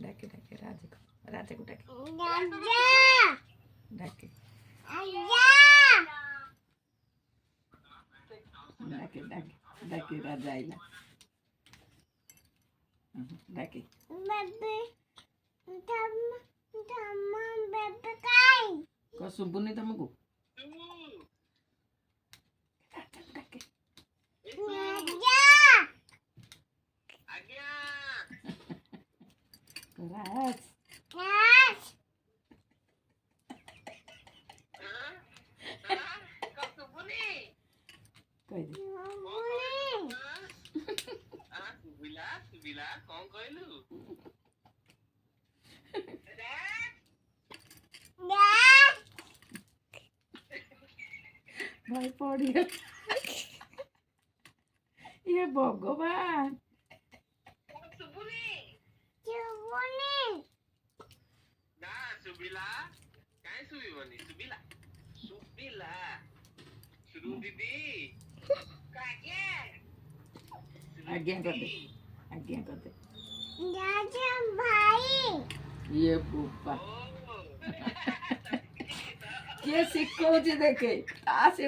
डाके डाके राजे को डाके डाके डाके डाके डाके राजा आइला डाके को सुबुनी तुमको डाके राज कौन कहलु भाई पड़िया ये भगवान ना सुबिला काहे सुबिबनी सुबिला सुबिला सुरु दीदी कागे आज्ञा कर दे भाई ये बुप्पा किए सिक्को देखे आ से